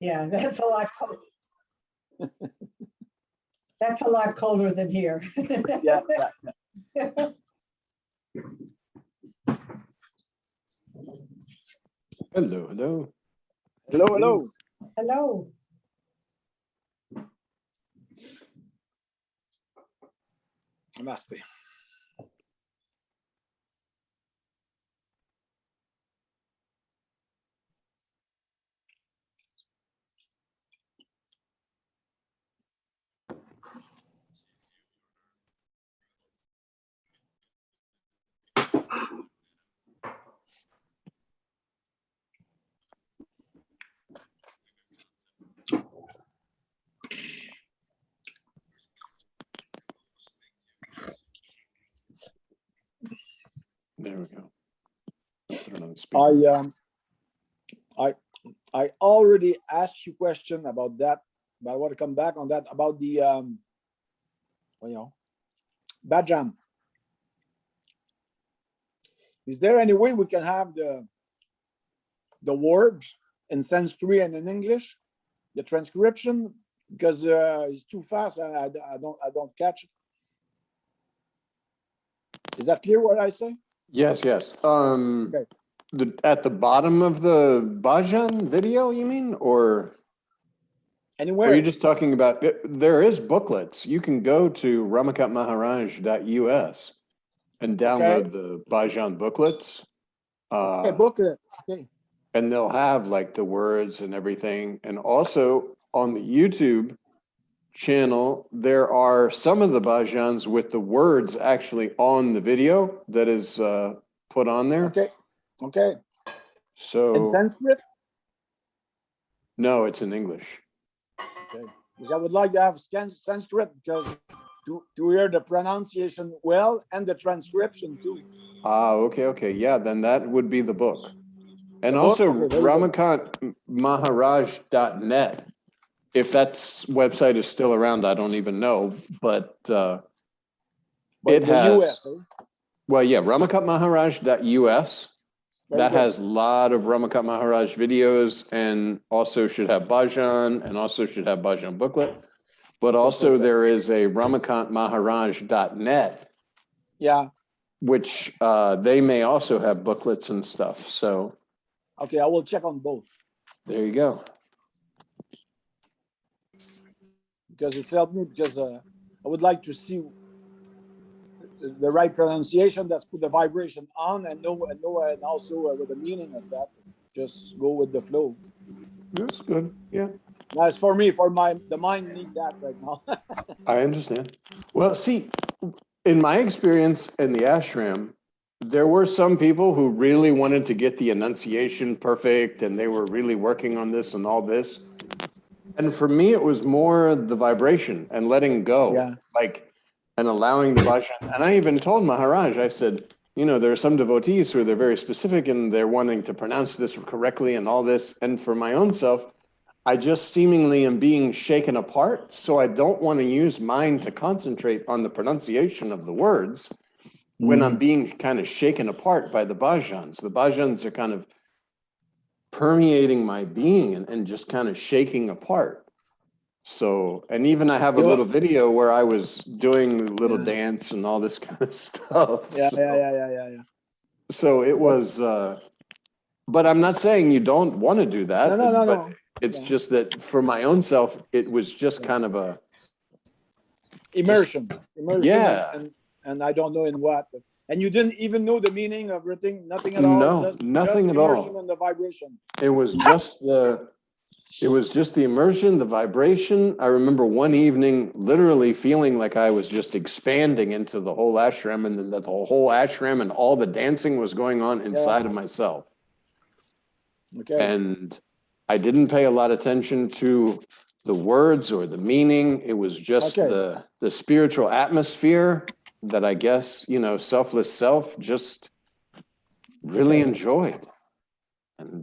Yeah, that's a lot colder. That's a lot colder than here. Yeah. Hello, hello. Hello, hello. Hello. Namaste. There we go. Put it on speaker. I already asked you a question about that, but I want to come back on that about the bhajan. Is there any way we can have the words in Sanskrit and in English, the transcription, because it's too fast and I don't catch it. Is that clear what I say? Yes, yes. Okay. At the bottom of the bhajan video, you mean, or Anywhere? are you just talking about? There is booklets. You can go to ramakantmaharaj.us and download the bhajan booklets. Okay, booklet. Okay. And they'll have like the words and everything. And also on the YouTube channel, there are some of the bhajans with the words actually on the video that is put on there. Okay. Okay. So In Sanskrit? No, it's in English. Okay. Because I would like to have Sanskrit because to hear the pronunciation well and the transcription too. Ah, okay, okay. Yeah, then that would be the book. And The book? also Okay, ramakantmaharaj.net. If that website is still around, I don't even know, but it has, US, eh? well, yeah, ramakantmaharaj.us. That has a lot of Ramakant Maharaj videos and also should have bhajan and also should have bhajan booklet. But also there is a ramakantmaharaj.net. Yeah. Which they may also have booklets and stuff. So. Okay, I will check on both. There you go. Because it's helped me because I would like to see the right pronunciation. That's put the vibration on and know and also with the meaning of that. Just go with the flow. That's good. Yeah. That's for me. The mind need that right now. I understand. Well, see, in my experience in the ashram, there were some people who really wanted to get the enunciation perfect and they were really working on this and all this. And for me, it was more the vibration and letting go, and allowing the bhajan. And I even told Maharaj, I said, there are some devotees who they're very specific and they're wanting to pronounce this correctly and all this. And for my own self, I just seemingly am being shaken apart. So I don't want to use mine to concentrate on the pronunciation of the words when I'm being kind of shaken apart by the bhajans. The bhajans are kind of permeating my being and just kind of shaking apart. So, and even I have a little video where I was doing a little dance and all this kind of stuff. Yeah. So it was, but I'm not saying you don't want to do that. No. It's just that for my own self, it was just kind of a immersion. Yeah. And I don't know in what. And you didn't even know the meaning of everything, nothing at all. No, nothing at all. Immersion and the vibration. It was just the immersion, the vibration. I remember one evening literally feeling like I was just expanding into the whole ashram, and then that the whole ashram and all the dancing was going on inside of myself. Okay. And I didn't pay a lot of attention to the words or the meaning. It was just the spiritual atmosphere that I guess, selfless self just really enjoyed. And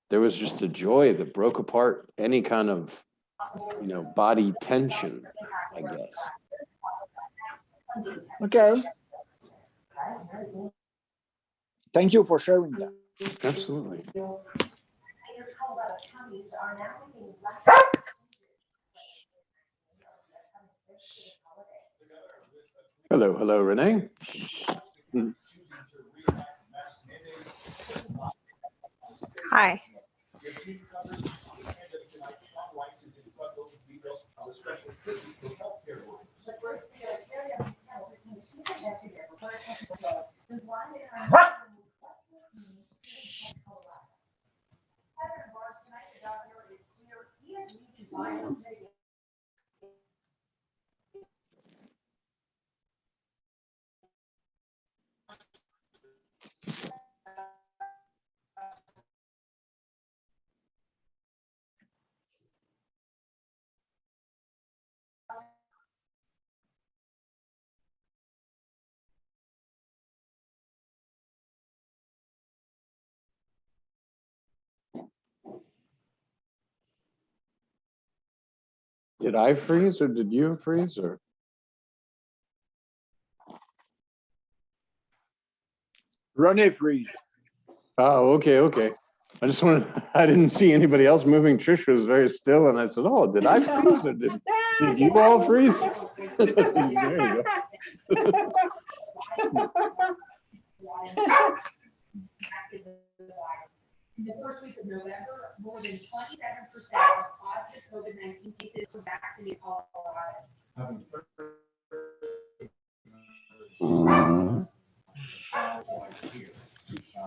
there was just a joy that broke apart any kind of, body tension, I guess. Okay. Thank you for sharing that. Absolutely. Hello, hello, Renee. Hi. Did I freeze or did you freeze or? Rene freeze. Oh, okay, okay. I just wanted, I didn't see anybody else moving. Trish was very still and I said, oh, did I freeze or did you all freeze? There you go. In the first week of November, more than 27% of positive COVID-19 cases were vaccinated in Colorado.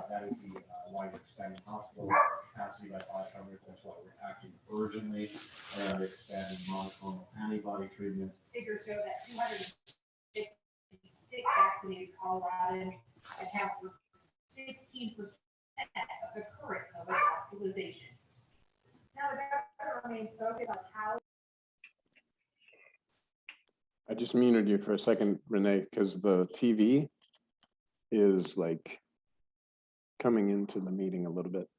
That is the why we're expanding hospital capacity by 500. That's why we're acting urgently around expanding monoclonal antibody treatment. Figures show that 256 vaccinated Coloradans account for 16% of the current COVID hospitalizations. Now, the governor remains focused on how. I just muted you for a second, Renee, because the TV is like coming into the meeting a little bit.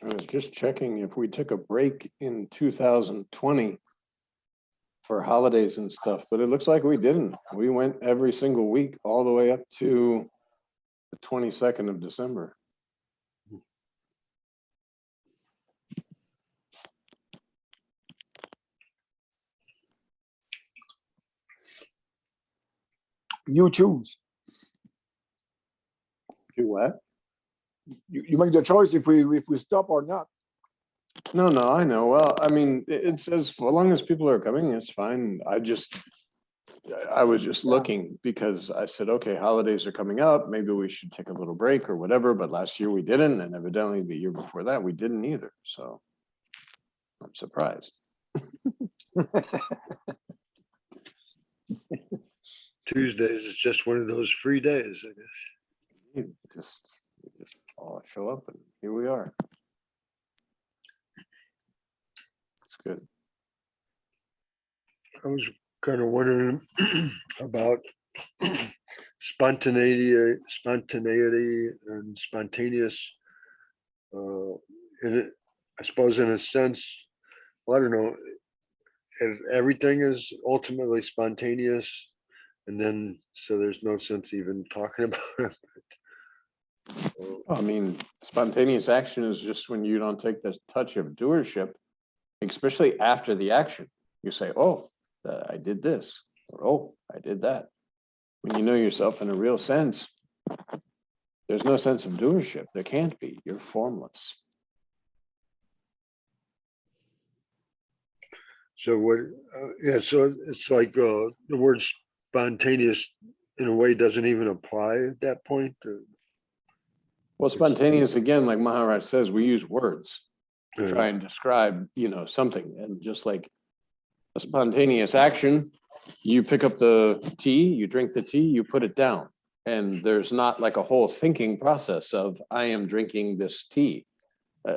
I was just checking if we took a break in 2020 for holidays and stuff, but it looks like we didn't. We went every single week all the way up to the 22nd of December. You choose. Do what? You make the choice if we stop or not. No, I know. Well, I mean, it says as long as people are coming, it's fine. I was just looking because I said, okay, holidays are coming up. Maybe we should take a little break or whatever. But last year we didn't. And evidently the year before that, we didn't either. So I'm surprised. Tuesdays is just one of those free days, I guess. We just all show up and here we are. It's good. I was kind of wondering about spontaneity and spontaneous. In it, I suppose, in a sense, well, I don't know, if everything is ultimately spontaneous, and then so there's no sense even talking about it. I mean, spontaneous action is just when you don't take the touch of doership, especially after the action. You say, oh, I did this, or oh, I did that. When you know yourself in a real sense, There's no sense of doership. There can't be. You're formless. So what, yeah, so it's like the word spontaneous in a way doesn't even apply at that point. Well, spontaneous, again, like Maharaj says, we use words to try and describe, something. And just like a spontaneous action, you pick up the tea, you drink the tea, you put it down. And there's not like a whole thinking process of, I am drinking this tea.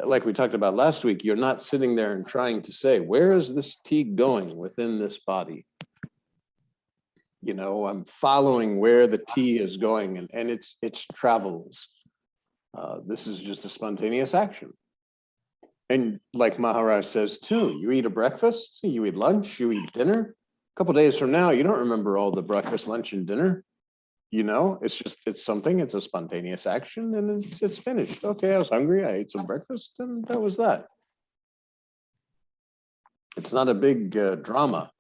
Like we talked about last week, you're not sitting there and trying to say, where is this tea going within this body? I'm following where the tea is going, and its travels. This is just a spontaneous action. And like Maharaj says too, you eat a breakfast, you eat lunch, you eat dinner. A couple days from now, you don't remember all the breakfast, lunch, and dinner. It's something, it's a spontaneous action, and it's finished. Okay, I was hungry, I ate some breakfast, and that was that. It's not a big drama.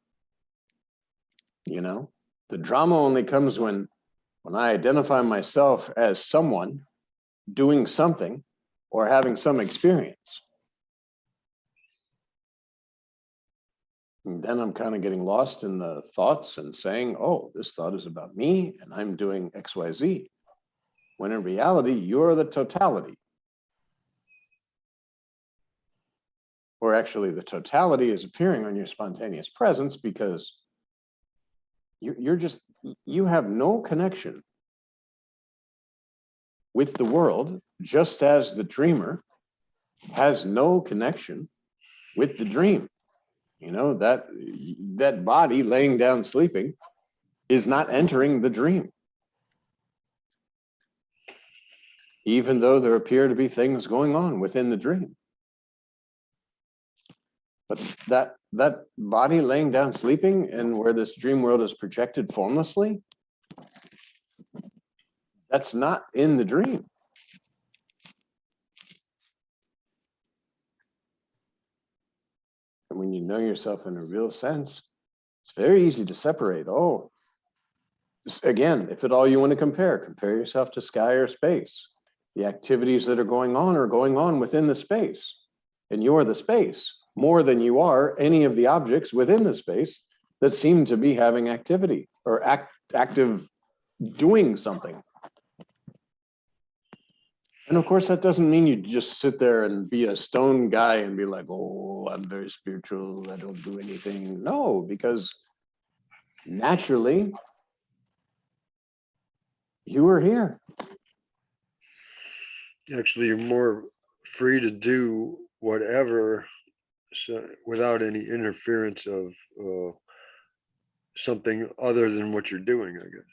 The drama only comes when I identify myself as someone doing something or having some experience. And then I'm kind of getting lost in the thoughts and saying, oh, this thought is about me and I'm doing XYZ. When in reality, you're the totality. Or actually, the totality is appearing on your spontaneous presence because you have no connection with the world, just as the dreamer has no connection with the dream. That body laying down sleeping is not entering the dream. Even though there appear to be things going on within the dream. But that body laying down sleeping and where this dream world is projected formlessly, that's not in the dream. And when you know yourself in a real sense, it's very easy to separate. Oh, again, if at all you want to compare yourself to sky or space. The activities that are going on within the space. And you're the space more than you are any of the objects within the space that seem to be having activity or active doing something. And of course, that doesn't mean you just sit there and be a stone guy and be like, oh, I'm very spiritual, I don't do anything. No, because naturally, you are here. Actually, you're more free to do whatever, so without any interference of something other than what you're doing, I guess.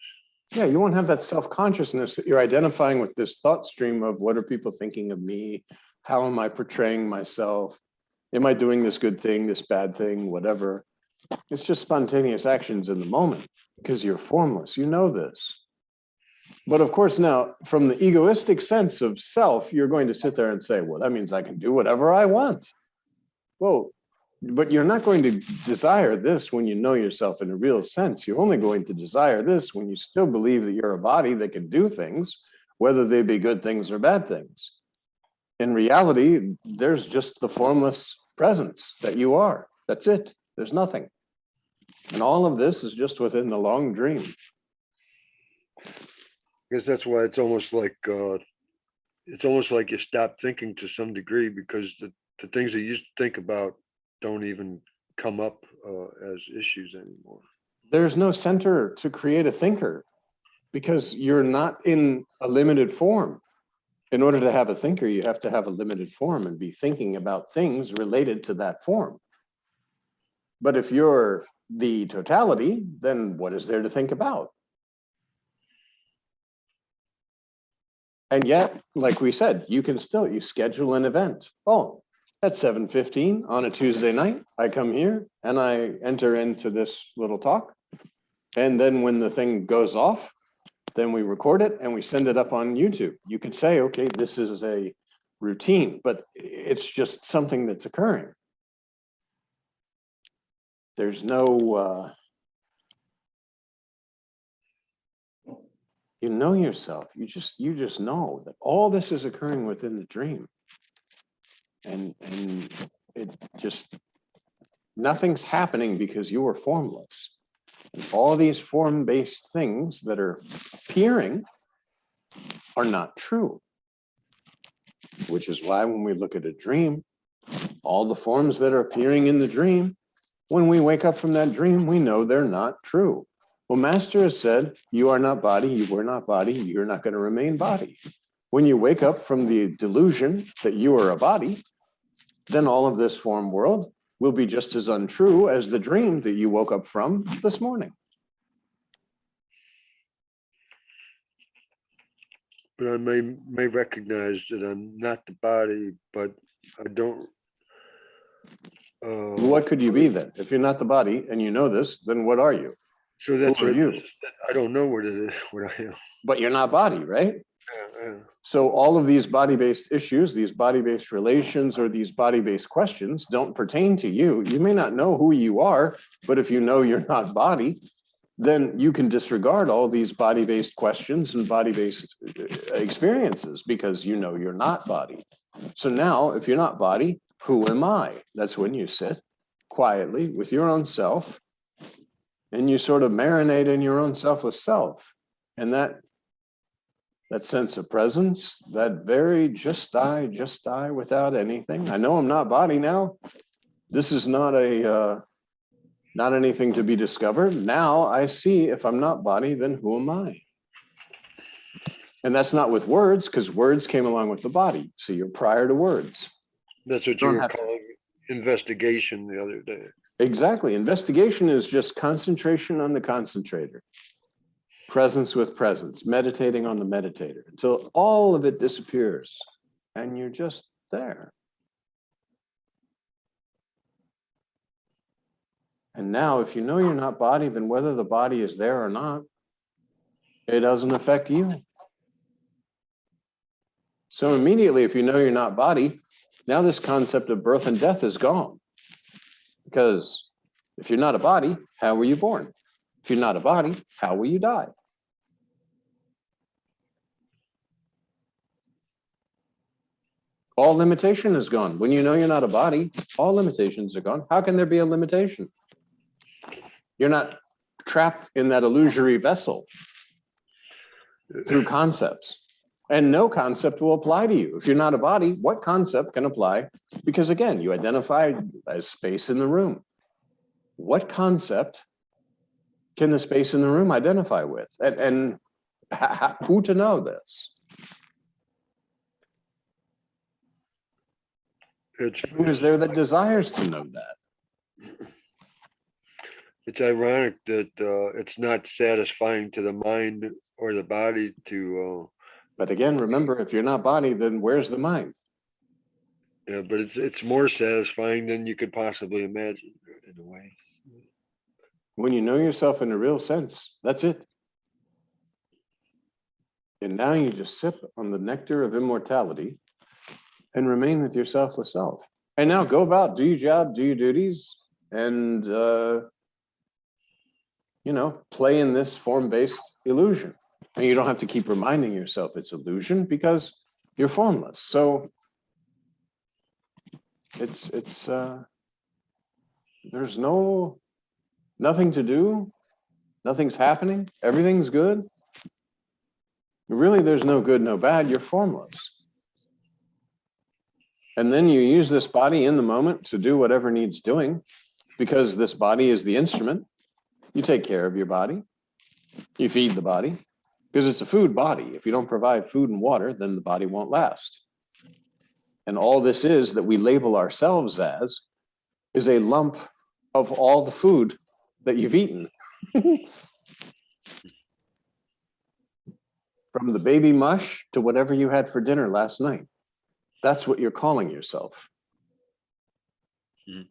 Yeah, you won't have that self-consciousness that you're identifying with this thought stream of what are people thinking of me? How am I portraying myself? Am I doing this good thing, this bad thing, whatever? It's just spontaneous actions in the moment because you're formless. You know this. But of course, now from the egoistic sense of self, you're going to sit there and say, well, that means I can do whatever I want. Well, but you're not going to desire this when you know yourself in a real sense. You're only going to desire this when you still believe that you're a body that can do things, whether they be good things or bad things. In reality, there's just the formless presence that you are. That's it. There's nothing. And all of this is just within the long dream. I guess that's why it's almost like you stop thinking to some degree, because the things that you used to think about don't even come up as issues anymore. There's no center to create a thinker because you're not in a limited form. In order to have a thinker, you have to have a limited form and be thinking about things related to that form. But if you're the totality, then what is there to think about? And yet, like we said, you schedule an event. Oh, at 7:15 on a Tuesday night, I come here and I enter into this little talk. And then when the thing goes off, then we record it and we send it up on YouTube. You could say, okay, this is a routine, but it's just something that's occurring. There's no, You know yourself. You just know that all this is occurring within the dream. And it just, nothing's happening because you are formless. And all these form-based things that are appearing are not true. Which is why when we look at a dream, all the forms that are appearing in the dream, when we wake up from that dream, we know they're not true. Well, Master has said, you are not body, you were not body, you're not going to remain body. When you wake up from the delusion that you are a body, then all of this form world will be just as untrue as the dream that you woke up from this morning. But I may recognize that I'm not the body, but I don't. What could you be then? If you're not the body and you know this, then what are you? So that's Who are what you? I don't know what it is, what I am. But you're not body, right? Yeah. So all of these body-based issues, these body-based relations, or these body-based questions don't pertain to you. You may not know who you are, but if you know you're not body, then you can disregard all these body-based questions and body-based experiences because you know you're not body. So now, if you're not body, who am I? That's when you sit quietly with your own self and you sort of marinate in your own selfless self. And that sense of presence, that very just I without anything. I know I'm not body now. This is not not anything to be discovered. Now I see if I'm not body, then who am I? And that's not with words, because words came along with the body. So you're prior to words. That's what you were calling investigation the other day. Exactly. Investigation is just concentration on the concentrator. Presence with presence, meditating on the meditator until all of it disappears and you're just there. And now, if you know you're not body, then whether the body is there or not, it doesn't affect you. So immediately, if you know you're not body, now this concept of birth and death is gone. Because if you're not a body, how were you born? If you're not a body, how will you die? All limitation is gone. When you know you're not a body, all limitations are gone. How can there be a limitation? You're not trapped in that illusory vessel through concepts. And no concept will apply to you. If you're not a body, what concept can apply? Because again, you identify as space in the room. What concept can the space in the room identify with? And who to know this? Who is there that desires to know that? It's ironic that it's not satisfying to the mind or the body to. But again, remember, if you're not body, then where's the mind? Yeah, but it's more satisfying than you could possibly imagine in a way. When you know yourself in a real sense, that's it. And now you just sip on the nectar of immortality and remain with your selfless self. And now go about, do your job, do your duties, and play in this form-based illusion. And you don't have to keep reminding yourself it's illusion because you're formless. So it's there's nothing to do, nothing's happening, everything's good. Really, there's no good, no bad, you're formless. And then you use this body in the moment to do whatever needs doing, because this body is the instrument. You take care of your body, you feed the body, because it's a food body. If you don't provide food and water, then the body won't last. And all this is that we label ourselves as is a lump of all the food that you've eaten. From the baby mush to whatever you had for dinner last night. That's what you're calling yourself. Mm.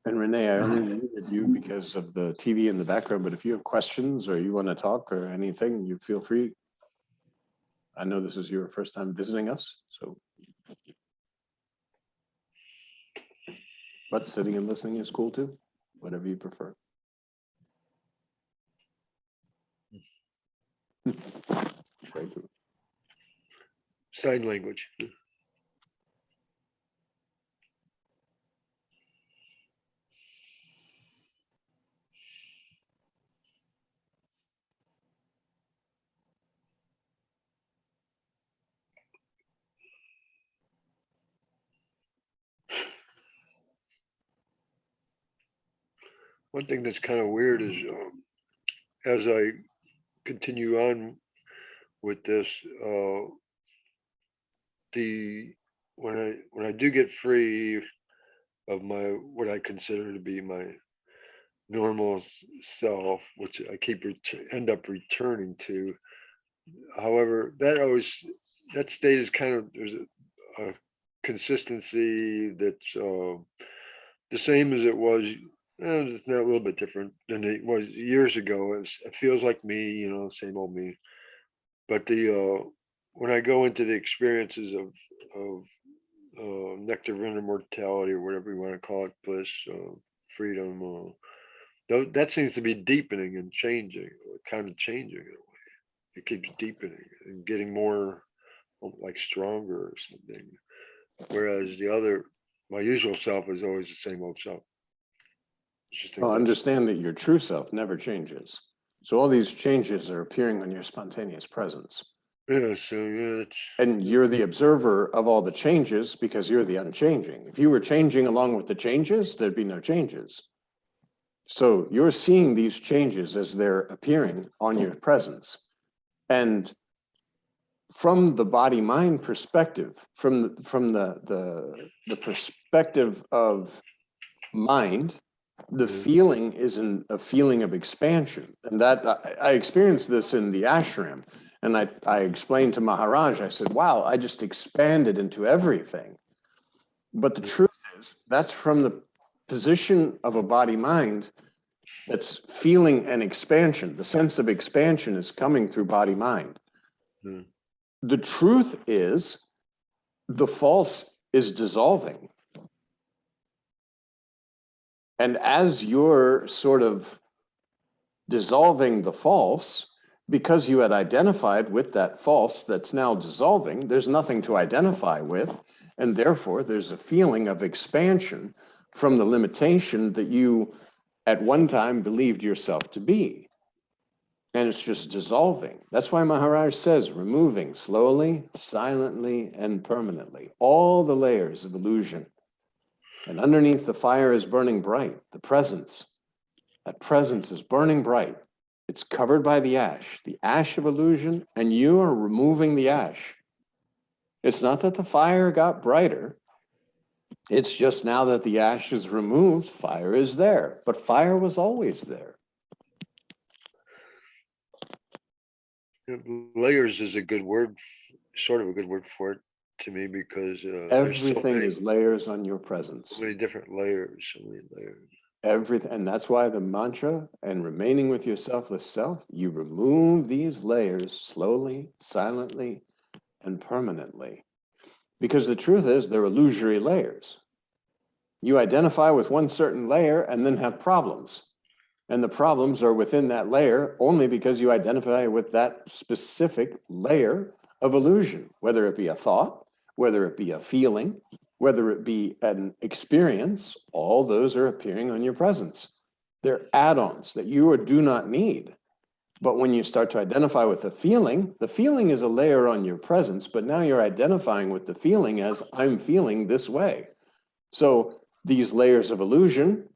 And Renee, I only muted you because of the TV in the background, but if you have questions or you want to talk or anything, you feel free. I know this is your first time visiting us, so. But sitting and listening is cool too, whatever you prefer. Very good. Sign language. One thing that's kind of weird is as I continue on with this, when I do get free of my what I consider to be my normal self, which I keep end up returning to. However, that state is kind of, there's a consistency that's the same as it was. It's not a little bit different than it was years ago. It feels like me, same old me. But when I go into the experiences of nectar of immortality, or whatever you want to call it, bliss, freedom, that seems to be deepening and changing, kind of changing in a way. It keeps deepening and getting more like stronger or something. Whereas my usual self is always the same old self. Well, understand that your true self never changes. So all these changes are appearing on your spontaneous presence. Yeah, so yeah, and you're the observer of all the changes because you're the unchanging. If you were changing along with the changes, there'd be no changes. So you're seeing these changes as they're appearing on your presence. And from the body-mind perspective, from the perspective of mind, the feeling is a feeling of expansion. And that I experienced this in the ashram. And I explained to Maharaj, I said, wow, I just expanded into everything. But the truth is, that's from the position of a body-mind that's feeling an expansion. The sense of expansion is coming through body-mind. Mm. The truth is, the false is dissolving. And as you're sort of dissolving the false, because you had identified with that false that's now dissolving, there's nothing to identify with. And therefore, there's a feeling of expansion from the limitation that you at one time believed yourself to be. And it's just dissolving. That's why Maharaj says, removing slowly, silently, and permanently all the layers of illusion. And underneath the fire is burning bright, the presence. That presence is burning bright. It's covered by the ash of illusion, and you are removing the ash. It's not that the fire got brighter. It's just now that the ash is removed, fire is there. But fire was always there. Layers is a good word, sort of a good word for it to me, because everything is layers on your presence. So many different layers, so many layers. Everything, and that's why the mantra and remaining with your selfless self, you remove these layers slowly, silently, and permanently. Because the truth is, they're illusory layers. You identify with one certain layer and then have problems. And the problems are within that layer only because you identify with that specific layer of illusion, whether it be a thought, whether it be a feeling, whether it be an experience, all those are appearing on your presence. They're add-ons that you or do not need. But when you start to identify with the feeling is a layer on your presence, but now you're identifying with the feeling as I'm feeling this way. So these layers of illusion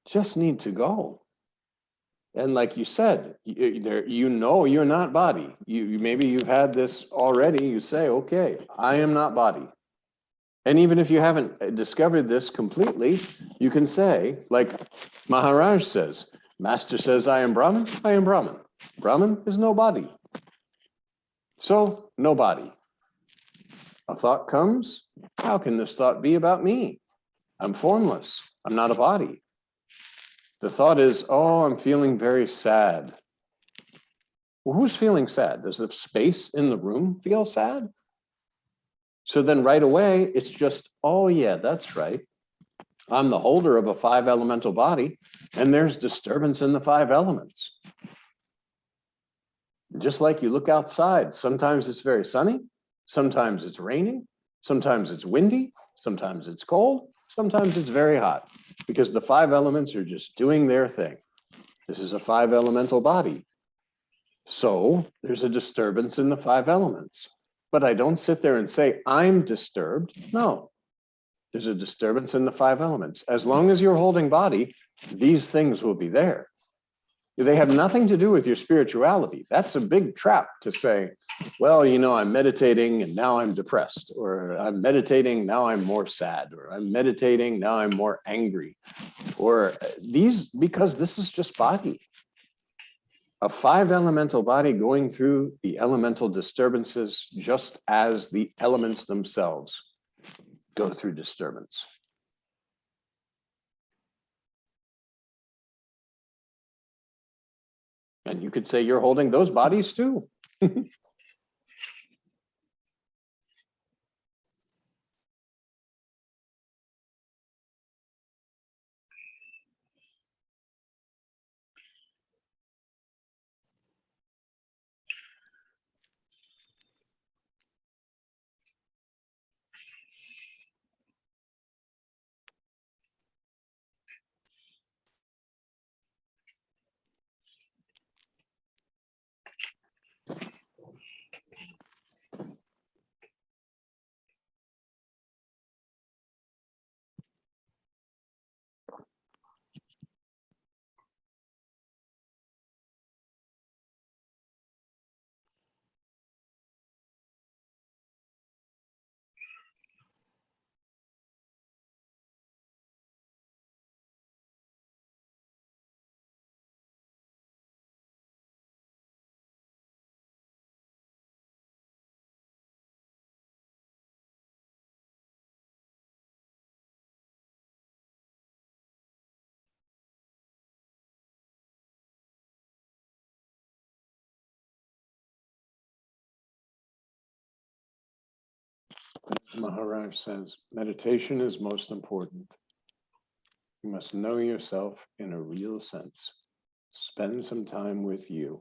just need to go. And like you said, you know you're not body. Maybe you've had this already. You say, okay, I am not body. And even if you haven't discovered this completely, you can say, like Maharaj says, Master says, I am Brahman, I am Brahman. Brahman is no body. So, no body. A thought comes, how can this thought be about me? I'm formless. I'm not a body. The thought is, oh, I'm feeling very sad. Well, who's feeling sad? Does the space in the room feel sad? So then right away, it's just, oh yeah, that's right. I'm the holder of a 5 elemental body, and there's disturbance in the 5 elements. Just like you look outside, sometimes it's very sunny, sometimes it's raining, sometimes it's windy, sometimes it's cold, sometimes it's very hot, because the 5 elements are just doing their thing. This is a 5 elemental body. So there's a disturbance in the 5 elements. But I don't sit there and say, I'm disturbed. No, there's a disturbance in the 5 elements. As long as you're holding body, these things will be there. They have nothing to do with your spirituality. That's a big trap to say, well, you know, I'm meditating and now I'm depressed, or I'm meditating, now I'm more sad, or I'm meditating, now I'm more angry, or these, because this is just body. A 5 elemental body going through the elemental disturbances just as the elements themselves go through disturbance. And you could say you're holding those bodies too. Maharaj says, meditation is most important. You must know yourself in a real sense. Spend some time with you.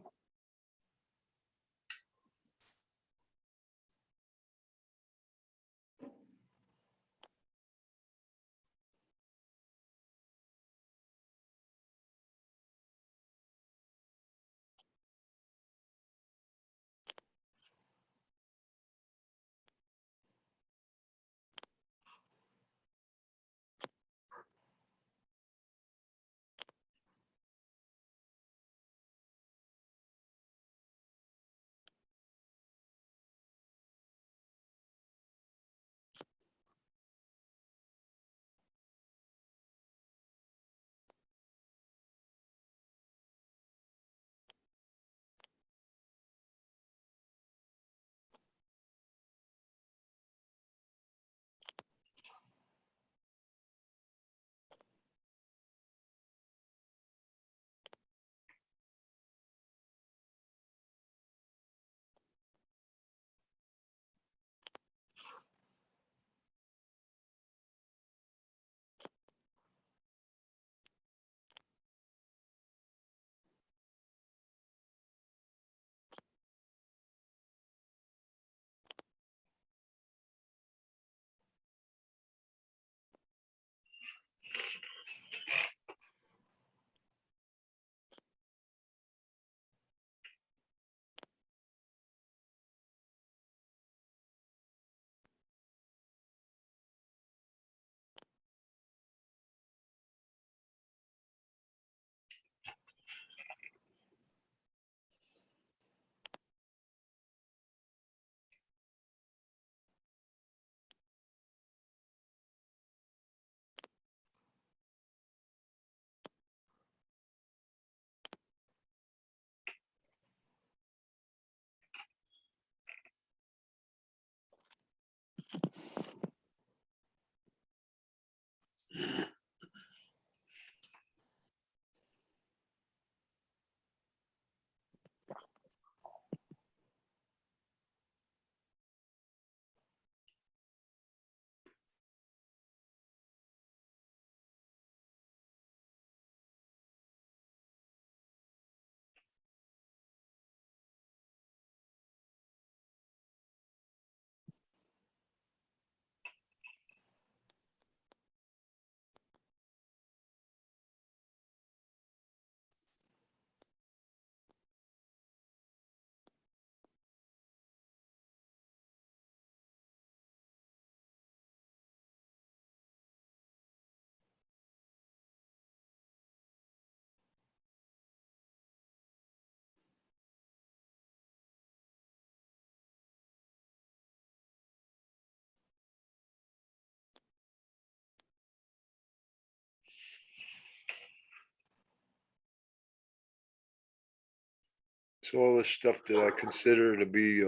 So all this stuff that I consider to be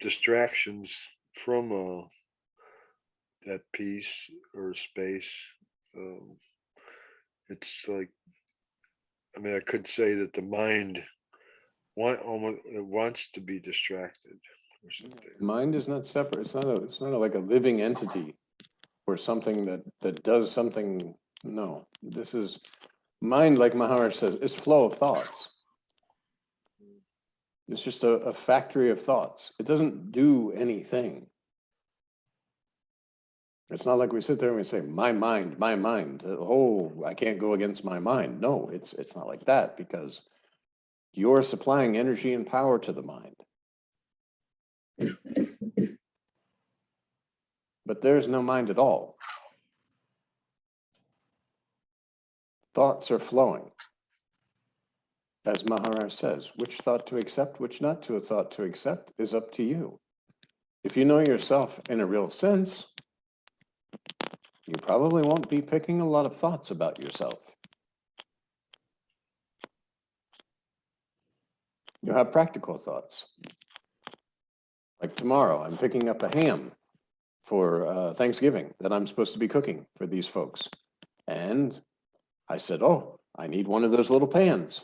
distractions from that peace or space. It's like, I mean, I could say that the mind wants to be distracted or something. Mind is not separate. It's not like a living entity or something that does something. No, this is mind, like Maharaj says, it's flow of thoughts. It's just a factory of thoughts. It doesn't do anything. It's not like we sit there and we say, my mind, my mind. Oh, I can't go against my mind. No, it's not like that, because you're supplying energy and power to the mind. But there's no mind at all. Thoughts are flowing. As Maharaj says, which thought to accept, which not to a thought to accept is up to you. If you know yourself in a real sense, you probably won't be picking a lot of thoughts about yourself. You have practical thoughts. Like tomorrow, I'm picking up a ham for Thanksgiving that I'm supposed to be cooking for these folks. And I said, oh, I need one of those little pans.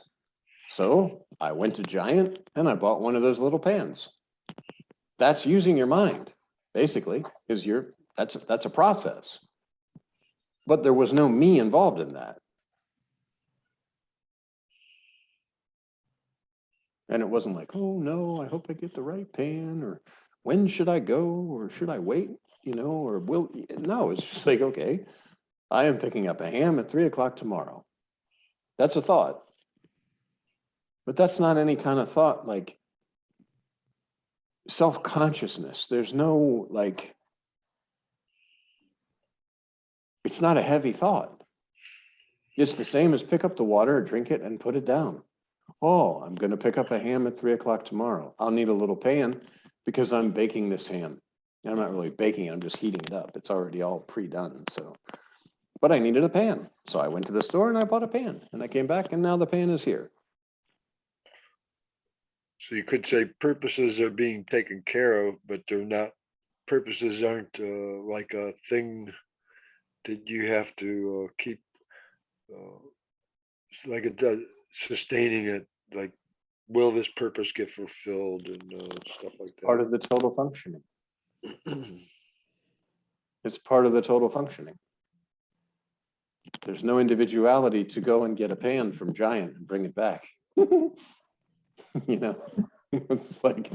So I went to Giant and I bought one of those little pans. That's using your mind, basically, because that's a process. But there was no me involved in that. And it wasn't like, oh no, I hope I get the right pan, or when should I go, or should I wait, or no, it's just like, okay, I am picking up a ham at 3 o'clock tomorrow. That's a thought. But that's not any kind of thought like self-consciousness. There's no like, it's not a heavy thought. It's the same as pick up the water, drink it, and put it down. Oh, I'm going to pick up a ham at 3 o'clock tomorrow. I'll need a little pan because I'm baking this ham. I'm not really baking it, I'm just heating it up. It's already all pre-done. So, but I needed a pan. So I went to the store and I bought a pan, and I came back and now the pan is here. So you could say purposes are being taken care of, but they're not. Purposes aren't like a thing that you have to keep like it does, sustaining it. Like, will this purpose get fulfilled and stuff like that? Part of the total functioning. It's part of the total functioning. There's no individuality to go and get a pan from Giant and bring it back. It's like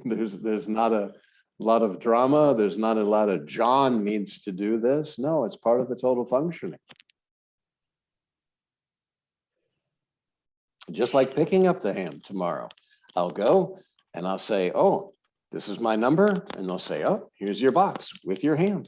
there's not a lot of drama. There's not a lot of John needs to do this. No, it's part of the total functioning. Just like picking up the ham tomorrow. I'll go and I'll say, oh, this is my number. And they'll say, oh, here's your box with your ham.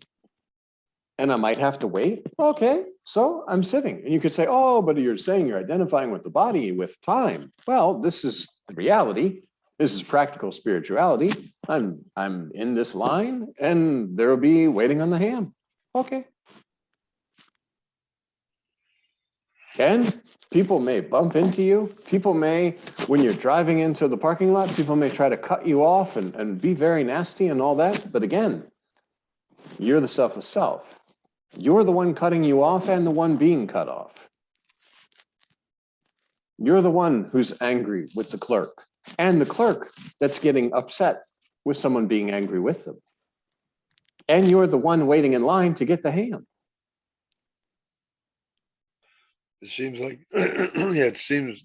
And I might have to wait. Okay, so I'm sitting. And you could say, oh, but you're saying you're identifying with the body with time. Well, this is the reality. This is practical spirituality. I'm in this line and there'll be waiting on the ham. Okay. And people may bump into you. People may, when you're driving into the parking lot, people may try to cut you off and be very nasty and all that. But again, you're the self of self. You're the one cutting you off and the one being cut off. You're the one who's angry with the clerk and the clerk that's getting upset with someone being angry with them. And you're the one waiting in line to get the ham. It seems like, yeah, it seems